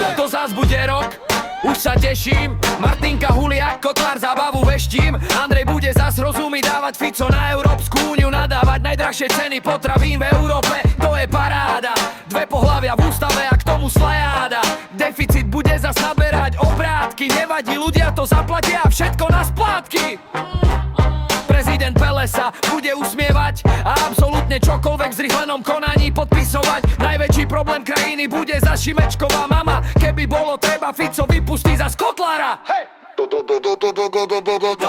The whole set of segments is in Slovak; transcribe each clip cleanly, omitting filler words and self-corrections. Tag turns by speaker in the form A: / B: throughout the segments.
A: To zás bude rok, už sa teším. Martinka, Huliak, Kotlár, zábavu veštím. Andrej bude zas rozumiť, dávať Fico na Európsku úniu, nadávať najdrahšie ceny potravín v Európe. To je paráda, dve pohlavia v ústave a k tomu slajáda. Deficit bude zas naberať obrátky, nevadí, ľudia to zaplatia, všetko na splátky. Prezident Pelesa bude usmievať a absolútne čokoľvek v zrýchlenom konaní podpisovať. Najväčší problém krajiny bude za Šimečková mama. Keby bolo treba, Fico vypustí za Kotlára.
B: To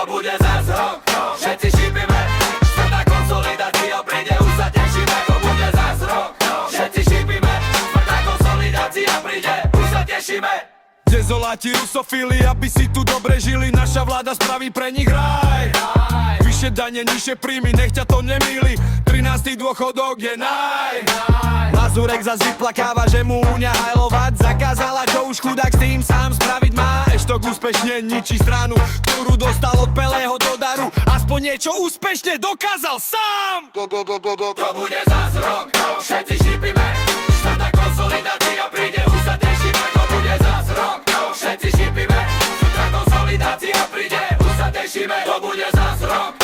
B: bude zás rok, všetci šípime. Štvrtá konsolidácia príde, už sa tešíme. To bude zás rok, všetci šípime. Štvrtá konsolidácia príde, už sa tešíme.
C: Dezoláti rusofili, aby si tu dobre žili. Naša vláda spraví pre nich raj. Vyššie dane, nižšie príjmy, nech ťa to nemýli. 13. dôchodok je Mazurek zas vyplakáva, že mu uňa hajlovať zakázala, čo už chudák s tým sám spraviť má. Eštok úspešne ničí stranu, ktorú dostal od Pelého do daru. Aspoň niečo úspešne dokázal sám.
B: To bude zás rok, všetci šípime. Štvrtá konsolidácia príde, už sa tešíme. To bude zás rok, všetci šípime. Štvrtá konsolidácia príde, už sa tešíme. To bude zás rok.